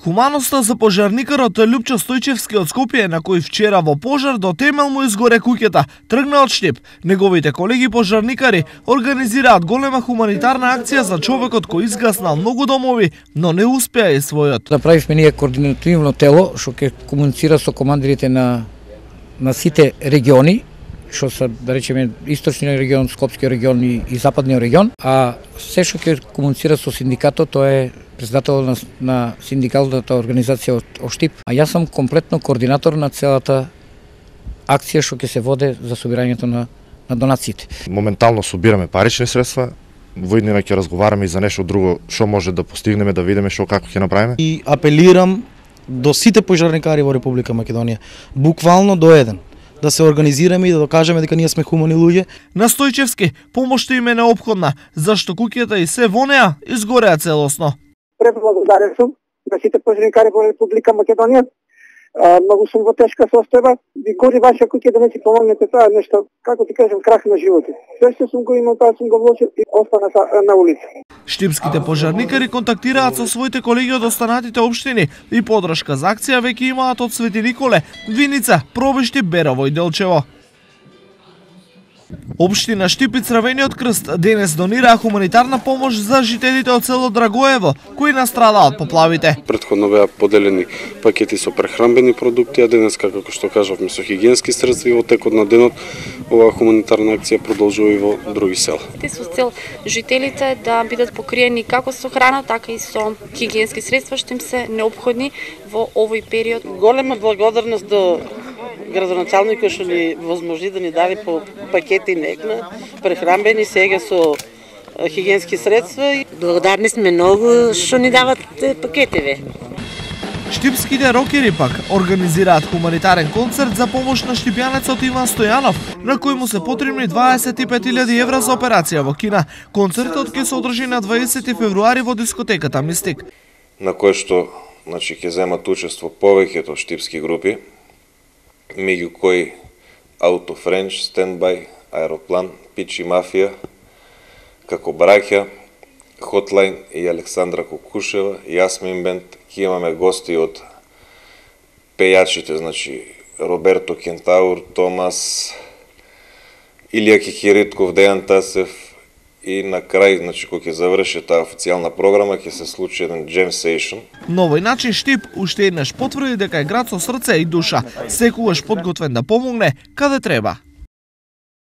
Хуманоста за пожарникарот Лјупчо Стојчевски од Скопје, на кој вчера во пожар до темел му изгоре куќата, тргна од Штип. Неговите колеги пожарникари организираат голема хуманитарна акција за човекот кој изгаснал многу домови, но не успеа и својот. Направивме ние координативно тело што ќе комуницира со командирите на сите региони, што се, да речеме, источниот регион, Скопски регион и западниот регион, а се што ќе комуницира со синдикатот, тоа е председател на синдикалната организација од Штип, а јас сум комплетно координатор на целата акција што ќе се воде за собирањето на донациите. Моментално собираме парични средства, во иднина ќе разговараме и за нешто друго што може да постигнеме, да видиме што како ќе направиме. И апелирам до сите пожарникари во Република Македонија, буквално до еден, да се организираме и да докажеме дека ние сме хумани луѓе. На Стојчевски помошта им е неопходна, зашто куќата и се во неа изгореа целосно. Преблагодарен сум на сите пожарникари во Република Македонија. Многу сум во тешка состојба. Ви гори ваша куќа да не си помогнете, тоа е нешто, како ти кажам, крах на животот. Се што сум го имал, тоа сум го вложил и остана на улица. Штипските пожарникари контактираат со своите колеги од останатите општини и подршка за акција веќе имаат од Свети Николе, Виница, Пробишти, Берово и Делчево. Општина Штип и Црвениот крст денес донираа хуманитарна помош за жителите од село Драгоево, кои настрадаа од поплавите. Претходно беа поделени пакети со прехранбени продукти, а денес, како што кажавме, со хигиенски средства и во текот на денот оваа хуманитарна акција продолжува и во други села. Со цел жителите да бидат покриени како со храна, така и со хигиенски средства што им се неопходни во овој период. Голема благодарност до градоначалникот што ни возможи да ни даде по пакети негна, прехранбени, сега со хигиенски средства. Благодарни сме многу што ни дават пакетиве. Штипските рокери пак организираат хуманитарен концерт за помош на штипјанецот Иван Стојанов, на кој му се потребни 25.000 евра за операција во Кина. Концертот ќе се одржи на 20 февруари во дискотеката Мистик, на кој што ќе земат учество повеќето штипски групи, меѓу кои Auto French, Standby, Аероплан, Пичи Мафија, како браќа, Хотлайн и Александра Кокушева, Јасмин Бенд. Ќе имаме гости од пејачите, Роберто Кентаур, Томас, Илија Кикиритков, Дејан Тасев и на крај, кога ќе заврши таа официјална програма, ќе се случи еден джем сейшн. На овој начин Штип уште еднаш потврди дека е град со срце и душа, секогаш подготвен да помогне каде треба.